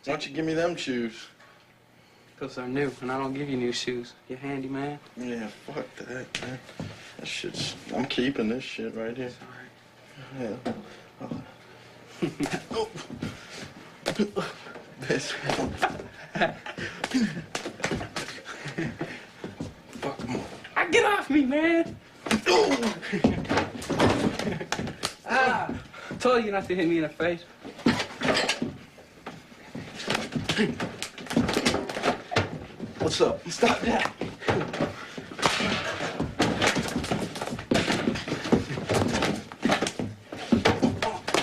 Why don't you give me them shoes? Because they're new, and I don't give you new shoes. You handy, man? Yeah, fuck that, man. That shit's... I'm keeping this shit right here. Sorry. Yeah. Oh. This. Fuck them all. Get off me, man! Ah! I told you not to hit me in the face. What's up? Stop that.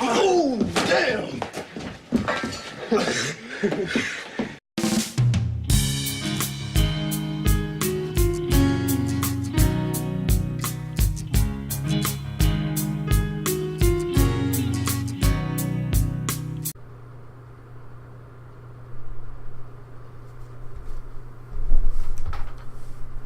Oh, damn!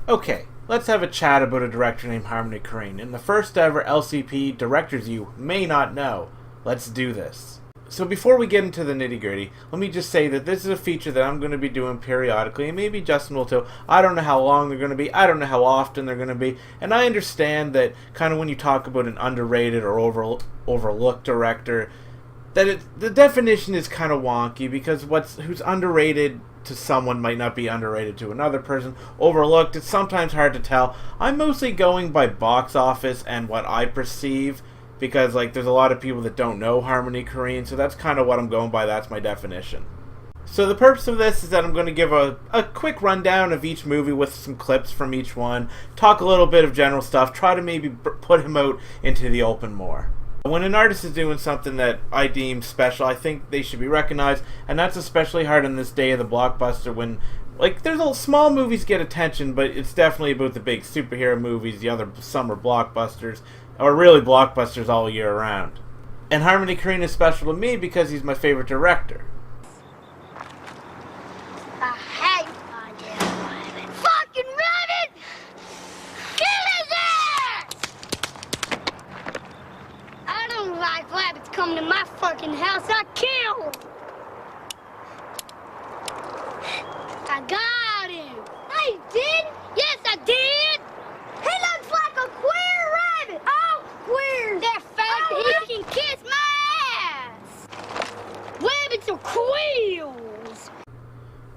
Okay, let's have a chat about a director named Harmony Korine, and the first ever LCP directors you may not know. Let's do this. So before we get into the nitty-gritty, let me just say that this is a feature that I'm going to be doing periodically, and maybe Justin will too. I don't know how long they're going to be, I don't know how often they're going to be, and I understand that kind of when you talk about an underrated or overlooked director, that the definition is kind of wonky, because who's underrated to someone might not be underrated to another person. Overlooked, it's sometimes hard to tell. I'm mostly going by box office and what I perceive, because like there's a lot of people that don't know Harmony Korine, so that's kind of what I'm going by. That's my definition. So the purpose of this is that I'm going to give a quick rundown of each movie with some clips from each one, talk a little bit of general stuff, try to maybe put him out into the open more. When an artist is doing something that I deem special, I think they should be recognized, and that's especially hard in this day of the blockbuster when, like, small movies get attention, but it's definitely about the big superhero movies, the other summer blockbusters, or really blockbusters all year round. And Harmony Korine is special to me because he's my favorite director. I hate goddamn rabbit. Fucking rabbit! Kill his ass! I don't like rabbits coming to my fucking house. I kill 'em. I got him. No, you didn't. Yes, I did. He looks like a queer rabbit. Oh, queer. That fact that he can kiss my ass. Rabbits are queers.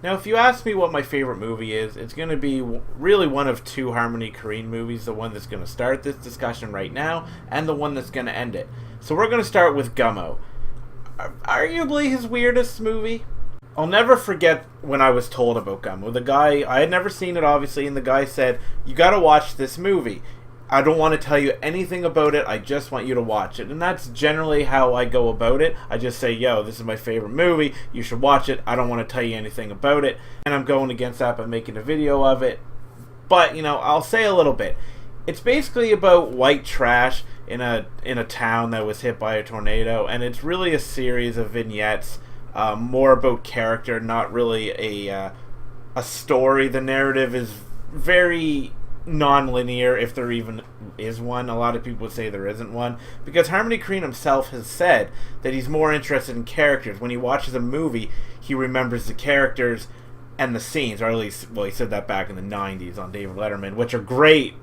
Now, if you ask me what my favorite movie is, it's going to be really one of two Harmony Korine movies, the one that's going to start this discussion right now, and the one that's going to end it. So we're going to start with Gummo. Arguably his weirdest movie. I'll never forget when I was told about Gummo. The guy, I had never seen it obviously, and the guy said, "You got to watch this movie. I don't want to tell you anything about it, I just want you to watch it." And that's generally how I go about it. I just say, yo, this is my favorite movie, you should watch it, I don't want to tell you anything about it. And I'm going against that by making a video of it. But, you know, I'll say a little bit. It's basically about white trash in a town that was hit by a tornado, and it's really a series of vignettes, more about character, not really a story. The narrative is very non-linear, if there even is one. A lot of people would say there isn't one, because Harmony Korine himself has said that he's more interested in characters. When he watches a movie, he remembers the characters and the scenes, or at least, well, he said that back in the 90s on David Letterman, which are great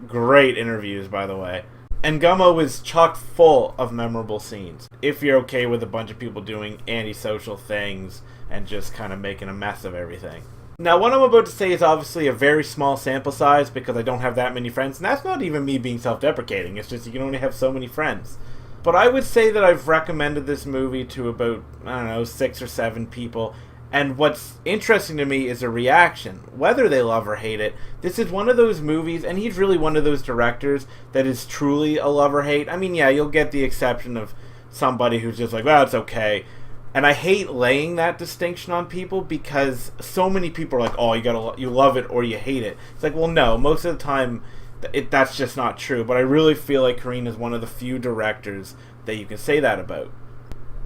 interviews, by the way. And Gummo is chock full of memorable scenes, if you're okay with a bunch of people doing antisocial things and just kind of making a mess of everything. Now, what I'm about to say is obviously a very small sample size because I don't have that many friends, and that's not even me being self-deprecating, it's just you can only have so many friends. But I would say that I've recommended this movie to about, I don't know, 6 or 7 people, and what's interesting to me is a reaction, whether they love or hate it. This is one of those movies, and he's really one of those directors that is truly a love or hate. I mean, yeah, you'll get the exception of somebody who's just like, well, it's okay. And I hate laying that distinction on people because so many people are like, oh, you love it or you hate it. It's like, well, no, most of the time that's just not true. But I really feel like Korine is one of the few directors that you can say that about.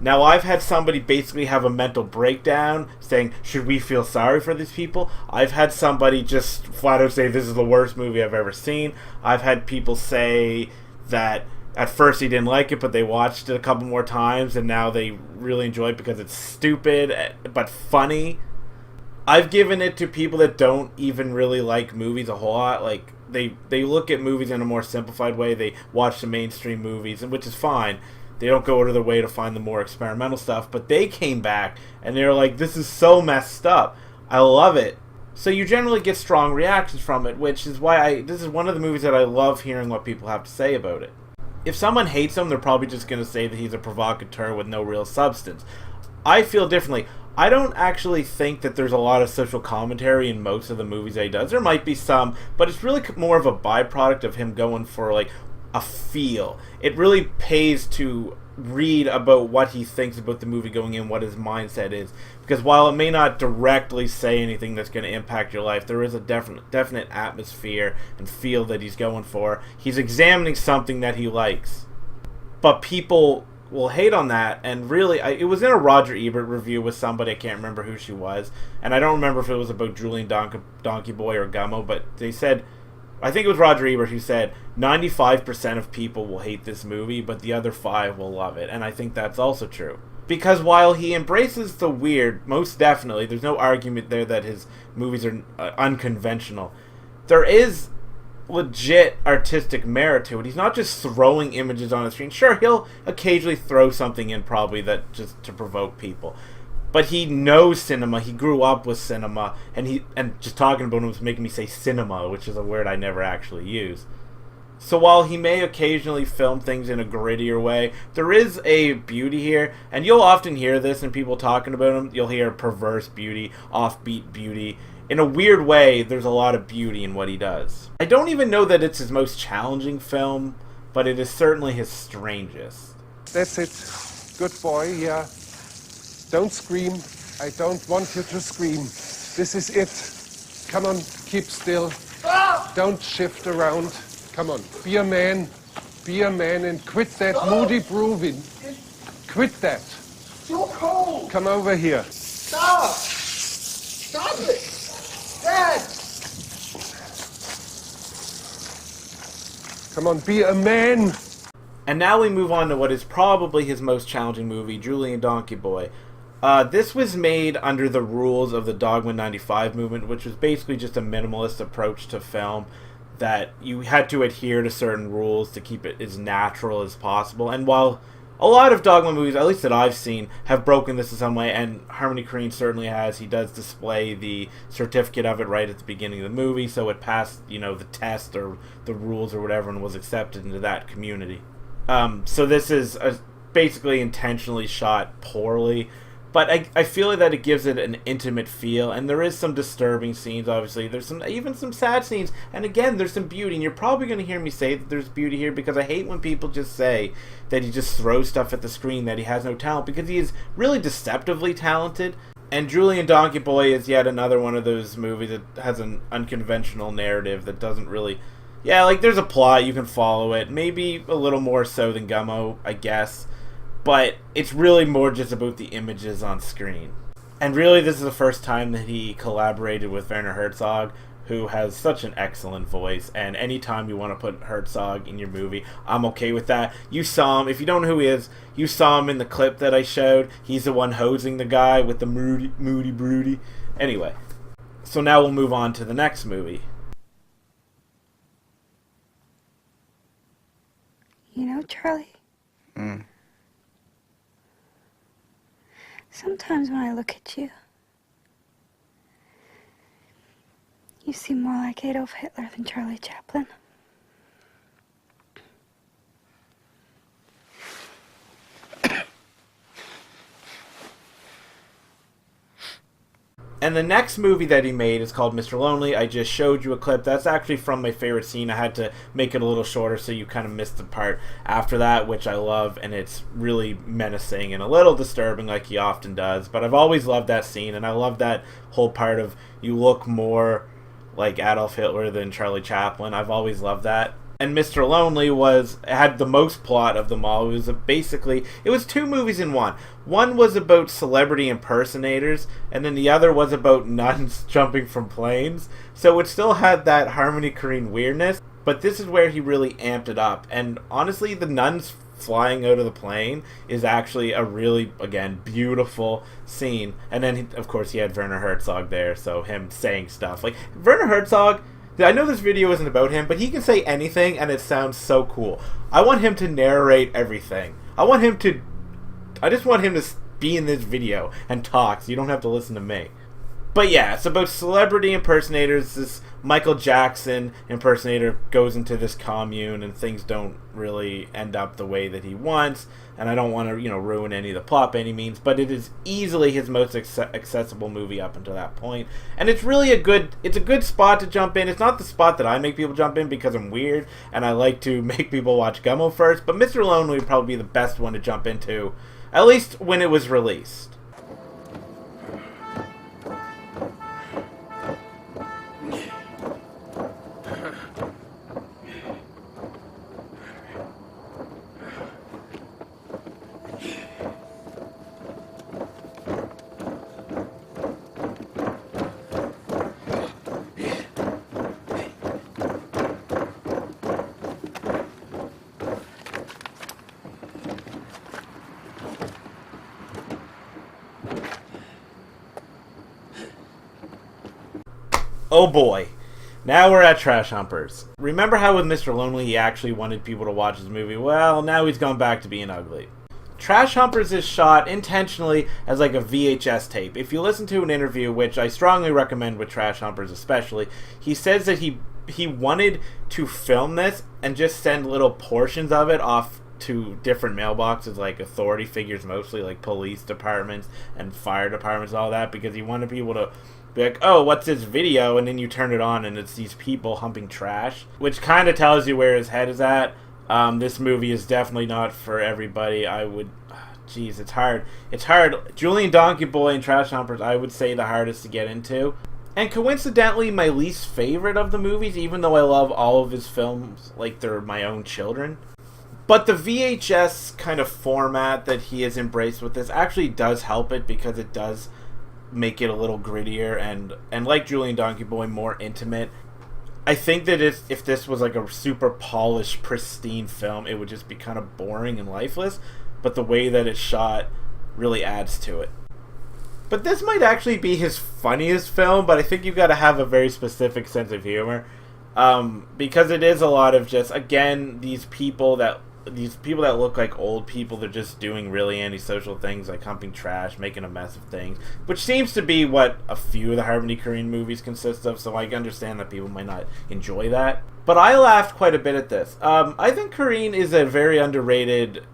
Now, I've had somebody basically have a mental breakdown saying, should we feel sorry for these people? I've had somebody just flat out say, this is the worst movie I've ever seen. I've had people say that at first he didn't like it, but they watched it a couple more times, and now they really enjoy it because it's stupid but funny. I've given it to people that don't even really like movies a whole lot. Like, they look at movies in a more simplified way. They watch the mainstream movies, and which is fine. They don't go out of their way to find the more experimental stuff, but they came back, and they were like, this is so messed up. I love it. So you generally get strong reactions from it, which is why this is one of the movies that I love hearing what people have to say about it. If someone hates him, they're probably just going to say that he's a provocateur with no real substance. I feel differently. I don't actually think that there's a lot of social commentary in most of the movies that he does. There might be some, but it's really more of a byproduct of him going for, like, a feel. It really pays to read about what he thinks about the movie going in, what his mindset is. Because while it may not directly say anything that's going to impact your life, there is a definite atmosphere and feel that he's going for. He's examining something that he likes. But people will hate on that, and really, it was in a Roger Ebert review with somebody, I can't remember who she was, and I don't remember if it was about Julien Donkey-Boy or Gummo, but they said, I think it was Roger Ebert who said, 95% of people will hate this movie, but the other 5 will love it, and I think that's also true. Because while he embraces the weird, most definitely, there's no argument there that his movies are unconventional, there is legit artistic merit to it. He's not just throwing images on the screen. Sure, he'll occasionally throw something in probably that just to provoke people. But he knows cinema. He grew up with cinema, and just talking about him was making me say cinema, which is a word I never actually use. So while he may occasionally film things in a grittier way, there is a beauty here, and you'll often hear this in people talking about him. You'll hear perverse beauty, offbeat beauty. In a weird way, there's a lot of beauty in what he does. I don't even know that it's his most challenging film, but it is certainly his strangest. That's it. Good boy, yeah. Don't scream. I don't want you to scream. This is it. Come on, keep still. Don't shift around. Come on, be a man. Be a man and quit that moody brooding. Quit that. So cold. Come over here. Stop. Stop it. Dad. Come on, be a man. And now we move on to what is probably his most challenging movie, Julien Donkey-Boy. This was made under the rules of the Dogma 95 movement, which was basically just a minimalist approach to film, that you had to adhere to certain rules to keep it as natural as possible. And while a lot of Dogma movies, at least that I've seen, have broken this in some way, and Harmony Korine certainly has, he does display the certificate of it right at the beginning of the movie, so it passed, the test or the rules or whatever, and was accepted into that community. So this is basically intentionally shot poorly, but I feel that it gives it an intimate feel, and there is some disturbing scenes, obviously. There's even some sad scenes, and again, there's some beauty, and you're probably going to hear me say that there's beauty here, because I hate when people just say that he just throws stuff at the screen, that he has no talent, because he is really deceptively talented. And Julien Donkey-Boy is yet another one of those movies that has an unconventional narrative that doesn't really... Yeah, like, there's a plot, you can follow it, maybe a little more so than Gummo, I guess. But it's really more just about the images on screen. And really, this is the first time that he collaborated with Werner Herzog, who has such an excellent voice. And anytime you want to put Herzog in your movie, I'm okay with that. You saw him, if you don't know who he is, you saw him in the clip that I showed. He's the one hosing the guy with the moody broody. Anyway, so now we'll move on to the next movie. You know, Charlie? Sometimes when I look at you, you seem more like Adolf Hitler than Charlie Chaplin. And the next movie that he made is called Mr. Lonely. I just showed you a clip. That's actually from my favorite scene. I had to make it a little shorter so you kind of missed the part after that, which I love, and it's really menacing and a little disturbing like he often does. But I've always loved that scene, and I love that whole part of you look more like Adolf Hitler than Charlie Chaplin. I've always loved that. And Mr. Lonely had the most plot of them all. It was 2 movies in one. One was about celebrity impersonators, and then the other was about nuns jumping from planes. So it still had that Harmony Korine weirdness, But this is where he really amped it up. And honestly, the nuns flying out of the plane is actually a really, again, beautiful scene. And then, of course, he had Werner Herzog there, so him saying stuff. Like, Werner Herzog, I know this video isn't about him, but he can say anything and it sounds so cool. I want him to narrate everything. I just want him to be in this video and talk, so you don't have to listen to me. But yeah, it's about celebrity impersonators. This Michael Jackson impersonator goes into this commune and things don't really end up the way that he wants. And I don't want to, ruin any of the plot by any means, but it is easily his most accessible movie up until that point. And it's really a good spot to jump in. It's not the spot that I make people jump in because I'm weird and I like to make people watch Gummo first, but Mr. Lonely would probably be the best one to jump into, at least when it was released. Oh boy. Now we're at Trash Humpers. Remember how with Mr. Lonely he actually wanted people to watch his movie? Well, now he's gone back to being ugly. Trash Humpers is shot intentionally as like a VHS tape. If you listen to an interview, which I strongly recommend with Trash Humpers especially, he says that he wanted to film this and just send little portions of it off to different mailboxes, like authority figures mostly, like police departments and fire departments and all that, because he wanted people to be like, oh, what's this video? And then you turn it on and it's these people humping trash, which kind of tells you where his head is at. This movie is definitely not for everybody. It's hard. Julien Donkey-Boy and Trash Humpers, I would say the hardest to get into. And coincidentally, my least favorite of the movies, even though I love all of his films like they're my own children. But the VHS kind of format that he has embraced with this actually does help it, because it does make it a little grittier and like Julien Donkey-Boy, more intimate. I think that if this was like a super polished, pristine film, it would just be kind of boring and lifeless, but the way that it's shot really adds to it. But this might actually be his funniest film, but I think you've got to have a very specific sense of humor, because it is a lot of just, again, these people that look like old people. They're just doing really antisocial things like humping trash, making a mess of things, which seems to be what a few of the Harmony Korine movies consist of, so I understand that people might not enjoy that. But I laughed quite a bit at this. I think Korine is a very underrated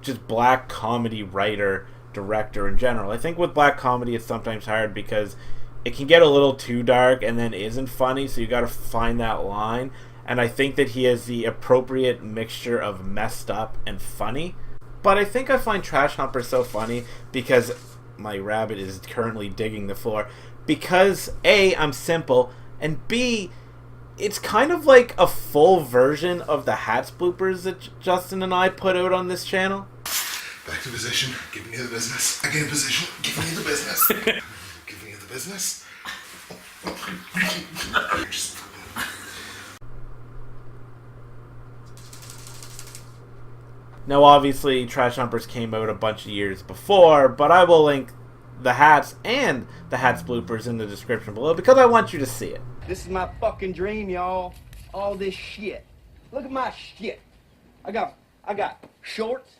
just black comedy writer, director in general. I think with black comedy it's sometimes hard because it can get a little too dark and then isn't funny, so you got to find that line. And I think that he has the appropriate mixture of messed up and funny. But I think I find Trash Humpers so funny because my rabbit is currently digging the floor. Because A, I'm simple, and B, it's kind of like a full version of the Hats bloopers that Justin and I put out on this channel. Back to position, giving you the business. Again, position, giving you the business. Giving you the business. Now, obviously, Trash Humpers came out a bunch of years before, but I will link the Hats and the Hats bloopers in the description below because I want you to see it. This is my fucking dream, y'all. All this shit. Look at my shit. I got shorts,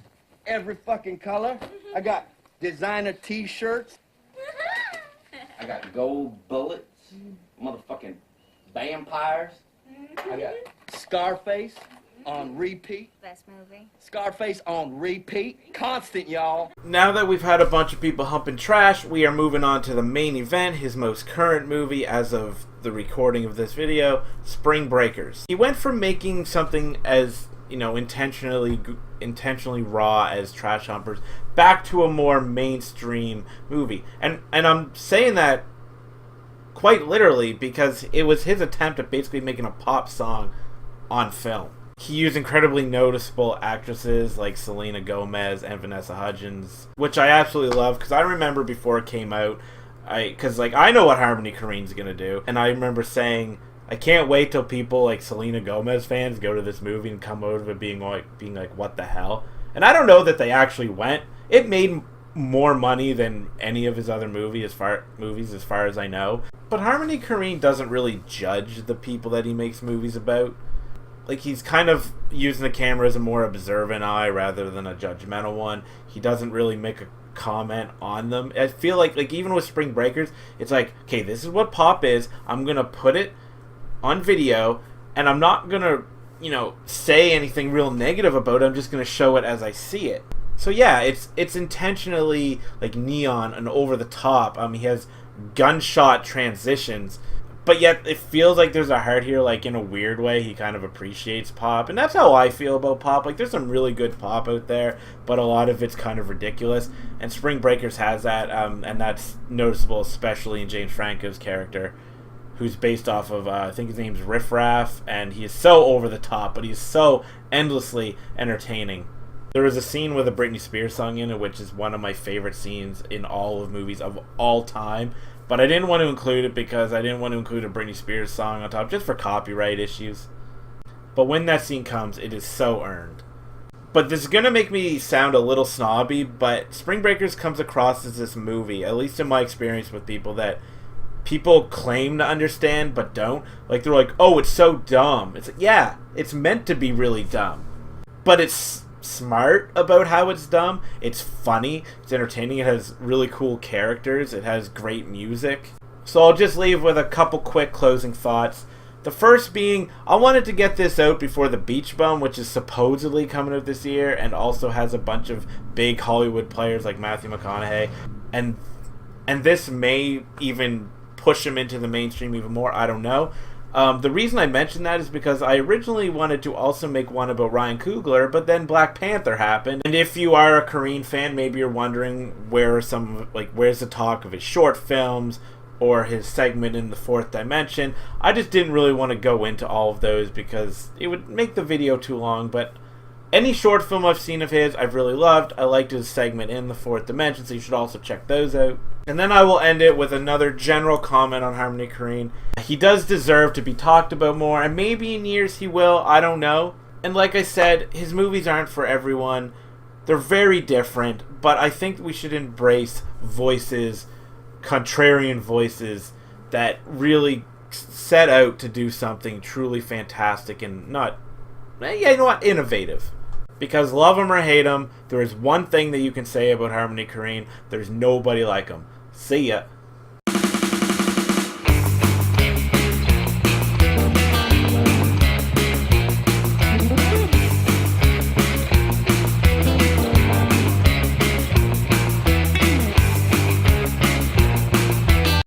every fucking color. I got designer t-shirts. I got gold bullets, motherfucking vampires. I got Scarface on repeat. Best movie. Scarface on repeat. Constant, y'all. Now that we've had a bunch of people humping trash, we are moving on to the main event, his most current movie as of the recording of this video, Spring Breakers. He went from making something as, intentionally raw as Trash Humpers back to a more mainstream movie. And I'm saying that quite literally because it was his attempt at basically making a pop song on film. He used incredibly noticeable actresses like Selena Gomez and Vanessa Hudgens, which I absolutely love because I remember before it came out, I know what Harmony Korine's gonna do, and I remember saying I can't wait till people like Selena Gomez fans go to this movie and come out of it being like, what the hell? And I don't know that they actually went. It made more money than any of his other movies as far as I know. But Harmony Korine doesn't really judge the people that he makes movies about. Like, he's kind of using the camera as a more observant eye rather than a judgmental one. He doesn't really make a comment on them. I feel like even with Spring Breakers, it's like, okay, this is what pop is. I'm gonna put it on video, and I'm not gonna, say anything real negative about it. I'm just gonna show it as I see it. So yeah, it's intentionally like neon and over the top. He has gunshot transitions, but yet it feels like there's a heart here. Like, in a weird way, he kind of appreciates pop, and that's how I feel about pop. Like, there's some really good pop out there, but a lot of it's kind of ridiculous. And Spring Breakers has that, and that's noticeable, especially in James Franco's character, who's based off of, I think his name's Riff Raff, and he is so over the top, but he's so endlessly entertaining. There was a scene with a Britney Spears song in it, which is one of my favorite scenes in all of movies of all time. But I didn't want to include it because I didn't want to include a Britney Spears song on top, just for copyright issues. But when that scene comes, it is so earned. But this is going to make me sound a little snobby, but Spring Breakers comes across as this movie, at least in my experience with people, that people claim to understand but don't. Like, they're like, oh, it's so dumb. It's like, yeah, it's meant to be really dumb. But it's smart about how it's dumb. It's funny, it's entertaining, it has really cool characters, it has great music. So I'll just leave with a couple quick closing thoughts. The first being, I wanted to get this out before The Beach Bum, which is supposedly coming out this year and also has a bunch of big Hollywood players like Matthew McConaughey, and this may even push him into the mainstream even more. I don't know. The reason I mentioned that is because I originally wanted to also make one about Ryan Coogler, but then Black Panther happened. And if you are a Korine fan, maybe you're wondering where's the talk of his short films or his segment in The Fourth Dimension. I just didn't really want to go into all of those because it would make the video too long, but any short film I've seen of his, I've really loved. I liked his segment in The Fourth Dimension, so you should also check those out. And then I will end it with another general comment on Harmony Korine. He does deserve to be talked about more, and maybe in years he will, I don't know. And like I said, his movies aren't for everyone. They're very different, but I think we should embrace voices, contrarian voices, that really set out to do something truly fantastic and innovative. Because love him or hate him, there is one thing that you can say about Harmony Korine: there's nobody like him. See ya.